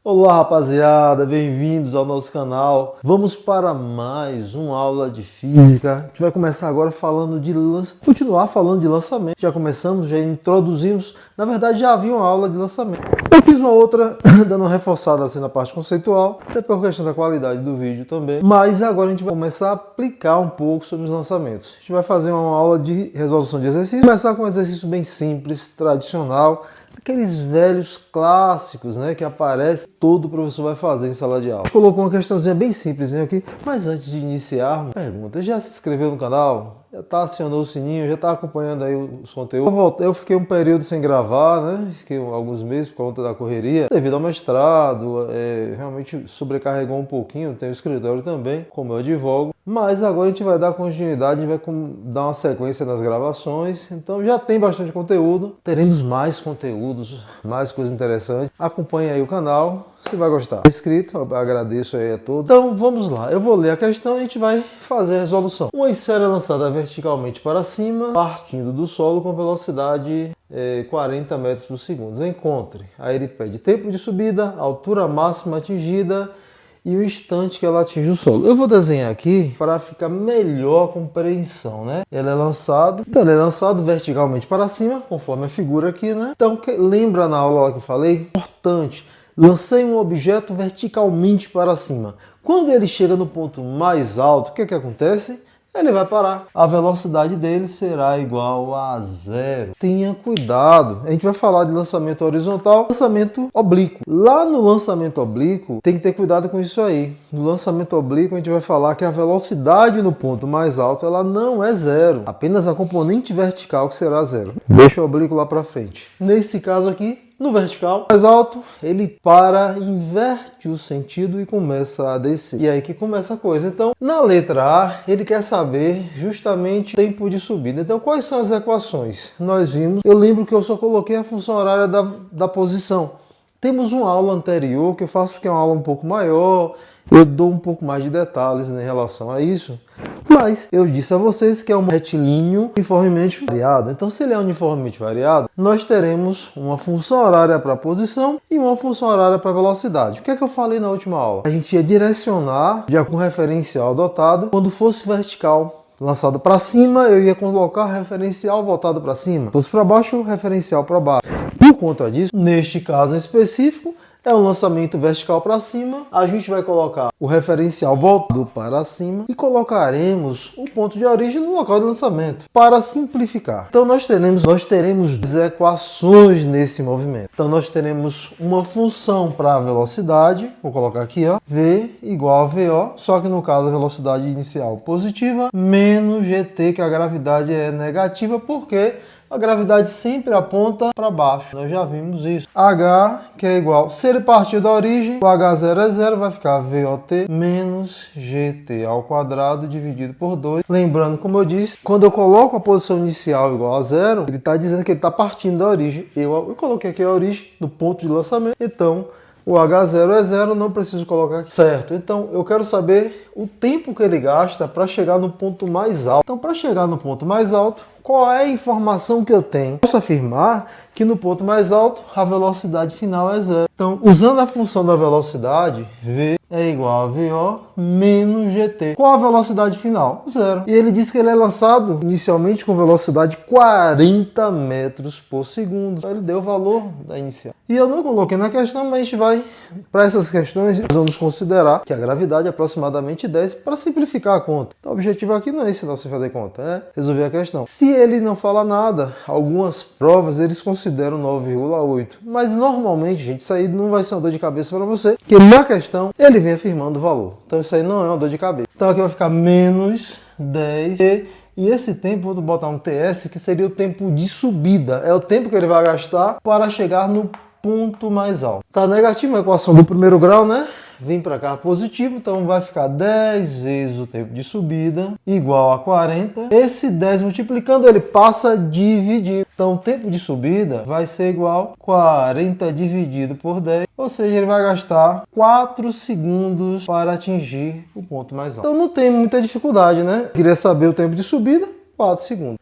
Olá rapaziada, bem-vindos ao nosso canal. Vamos para mais uma aula de física. A gente vai começar agora falando de continuar falando de lançamento. Já começamos, já introduzimos, na verdade já havia uma aula de lançamento. Eu fiz uma outra dando uma reforçada assim na parte conceitual, até por questão da qualidade do vídeo também. Mas agora a gente vai começar a aplicar um pouco sobre os lançamentos. A gente vai fazer uma aula de resolução de exercícios. Começar com um exercício bem simples, tradicional. Aqueles velhos clássicos, né, que aparece, todo professor vai fazer em sala de aula. A gente colocou uma questãozinha bem simples aqui, mas antes de iniciarmos, pergunta, já se inscreveu no canal? Já tá acionando o sininho, já tá acompanhando aí os conteúdos? Eu fiquei um período sem gravar, né, fiquei alguns meses por conta da correria, devido ao mestrado, realmente sobrecarregou um pouquinho, tem o escritório também, como eu advogo. Mas agora a gente vai dar continuidade, a gente vai dar uma sequência nas gravações, então já tem bastante conteúdo, teremos mais conteúdos, mais coisas interessantes. Acompanhe aí o canal, você vai gostar. Inscrito, eu agradeço aí a todos. Então vamos lá, eu vou ler a questão e a gente vai fazer a resolução. Uma esfera é lançada verticalmente para cima, partindo do solo com velocidade 40 metros por segundo. Encontre. Aí ele pede tempo de subida, altura máxima atingida e o instante que ela atinge o solo. Eu vou desenhar aqui para ficar melhor a compreensão, né? Ele é lançado verticalmente para cima, conforme a figura aqui, né? Então, lembra na aula que eu falei? Importante. Lancei um objeto verticalmente para cima. Quando ele chega no ponto mais alto, o que acontece? Ele vai parar. A velocidade dele será igual a zero. Tenha cuidado. A gente vai falar de lançamento horizontal, lançamento oblíquo. Lá no lançamento oblíquo, tem que ter cuidado com isso aí. No lançamento oblíquo, a gente vai falar que a velocidade no ponto mais alto, ela não é zero. Apenas a componente vertical que será zero. Deixa o oblíquo lá para frente. Nesse caso aqui, no vertical mais alto, ele para, inverte o sentido e começa a descer. E aí que começa a coisa. Então, na letra A, ele quer saber justamente o tempo de subida. Então, quais são as equações? Nós vimos, eu lembro que eu só coloquei a função horária da posição. Temos uma aula anterior que eu faço, que é uma aula um pouco maior, eu dou um pouco mais de detalhes em relação a isso. Mas eu disse a vocês que é um retilíneo uniformemente variado. Então, se ele é uniformemente variado, nós teremos uma função horária para a posição e uma função horária para a velocidade. O que é que eu falei na última aula? A gente ia direcionar já com o referencial adotado quando fosse vertical. Lançado para cima, eu ia colocar referencial voltado para cima. Se fosse para baixo, referencial para baixo. Por conta disso, neste caso em específico, é um lançamento vertical para cima, a gente vai colocar o referencial voltado para cima e colocaremos o ponto de origem no local de lançamento, para simplificar. Então nós teremos equações nesse movimento. Então nós teremos uma função para a velocidade, vou colocar aqui, ó, V igual a VO, só que no caso a velocidade inicial positiva, menos GT, que a gravidade é negativa, porque a gravidade sempre aponta para baixo, nós já vimos isso. H, que é igual, se ele partir da origem, o H0 é zero, vai ficar VOT menos GT ao quadrado dividido por 2. Lembrando, como eu disse, quando eu coloco a posição inicial igual a zero, ele está dizendo que ele está partindo da origem. Eu coloquei aqui a origem do ponto de lançamento, então o H0 é zero, não preciso colocar aqui. Certo, então eu quero saber o tempo que ele gasta para chegar no ponto mais alto. Então, para chegar no ponto mais alto, qual é a informação que eu tenho? Posso afirmar que no ponto mais alto a velocidade final é zero. Então, usando a função da velocidade, V é igual a VO menos GT. Qual a velocidade final? Zero. E ele diz que ele é lançado inicialmente com velocidade 40 metros por segundo. Então, ele deu o valor da inicial. E eu não coloquei na questão, mas a gente vai, para essas questões, nós vamos considerar que a gravidade é aproximadamente 10 para simplificar a conta. Então, o objetivo aqui não é ensinar você a fazer conta, é resolver a questão. Se ele não fala nada, algumas provas eles consideram 9,8. Mas normalmente, gente, isso aí não vai ser uma dor de cabeça para você, porque na questão ele vem afirmando o valor. Então isso aí não é uma dor de cabeça. Então aqui vai ficar menos 10 e esse tempo, vou botar um TS, que seria o tempo de subida. É o tempo que ele vai gastar para chegar no ponto mais alto. Tá negativo a equação do primeiro grau, né? Vem para cá positivo, então vai ficar 10 vezes o tempo de subida igual a 40. Esse 10 multiplicando, ele passa a dividir. Então o tempo de subida vai ser igual a 40 dividido por 10. Ou seja, ele vai gastar 4 segundos para atingir o ponto mais alto. Então não tem muita dificuldade, né? Queria saber o tempo de subida, 4 segundos.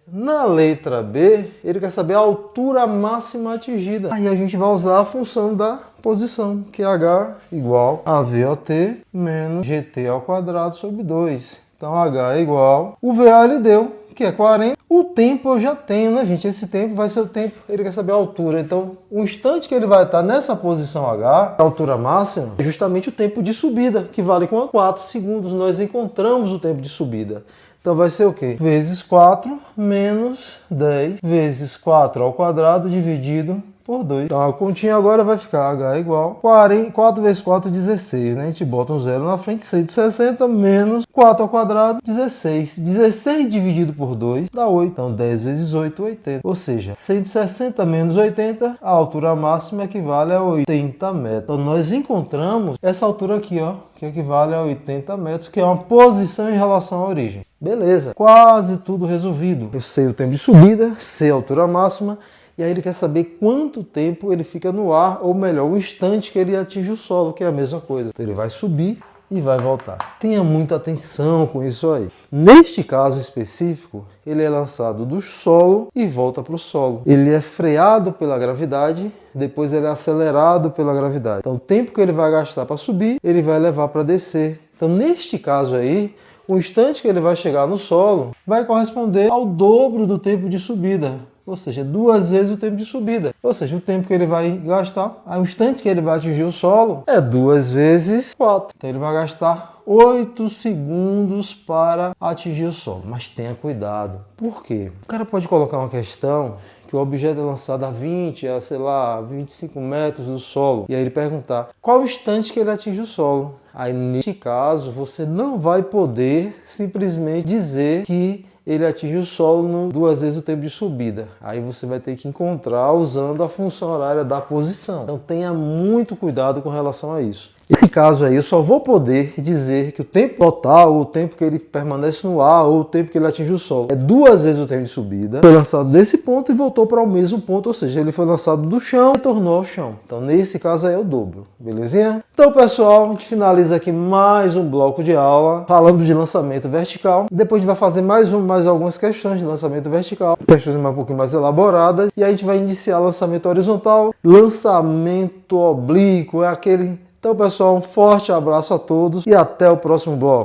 Na letra B, ele quer saber a altura máxima atingida. Aí a gente vai usar a função da posição, que é h igual a VOT menos GT ao quadrado sobre 2. Então h é igual, o VA ele deu, que é 40. O tempo eu já tenho, né, gente? Esse tempo vai ser o tempo, ele quer saber a altura. Então, o instante que ele vai estar nessa posição H, a altura máxima, é justamente o tempo de subida, que vale com 4 segundos. Nós encontramos o tempo de subida. Então vai ser o quê? Vezes 4 menos 10 vezes 4 ao quadrado dividido por 2. Então a continha agora vai ficar h igual 4 vezes 4, 16, né? A gente bota um zero na frente, 160 menos 4 ao quadrado, 16. 16 dividido por 2 dá 8. Então 10 vezes 8, 80. Ou seja, 160 menos 80, a altura máxima equivale a 80 metros. Então nós encontramos essa altura aqui, ó, que equivale a 80 metros, que é uma posição em relação à origem. Beleza, quase tudo resolvido. Eu sei o tempo de subida, sei a altura máxima, e aí ele quer saber quanto tempo ele fica no ar, ou melhor, o instante que ele atinge o solo, que é a mesma coisa. Então ele vai subir e vai voltar. Tenha muita atenção com isso aí. Neste caso específico, ele é lançado do solo e volta para o solo. Ele é freado pela gravidade, depois ele é acelerado pela gravidade. Então o tempo que ele vai gastar para subir, ele vai levar para descer. Então neste caso aí, o instante que ele vai chegar no solo vai corresponder ao dobro do tempo de subida. Ou seja, 2 vezes o tempo de subida. Ou seja, o tempo que ele vai gastar, o instante que ele vai atingir o solo, é 2 vezes 4. Então ele vai gastar 8 segundos para atingir o solo. Mas tenha cuidado. Por quê? O cara pode colocar uma questão que o objeto é lançado a 20, a, sei lá, 25 metros do solo. E aí ele perguntar qual o instante que ele atinge o solo. Aí, neste caso, você não vai poder simplesmente dizer que ele atinge o solo no 2 vezes o tempo de subida. Aí você vai ter que encontrar usando a função horária da posição. Então tenha muito cuidado com relação a isso. Nesse caso aí, eu só vou poder dizer que o tempo total, o tempo que ele permanece no ar, ou o tempo que ele atinge o solo, é 2 vezes o tempo de subida. Foi lançado desse ponto e voltou para o mesmo ponto, ou seja, ele foi lançado do chão e retornou ao chão. Então, nesse caso aí é o dobro, belezinha? Então, pessoal, a gente finaliza aqui mais um bloco de aula falando de lançamento vertical. Depois a gente vai fazer mais algumas questões de lançamento vertical, questões um pouquinho mais elaboradas, e aí a gente vai iniciar lançamento horizontal, lançamento oblíquo, é aquele. Então, pessoal, um forte abraço a todos e até o próximo bloco.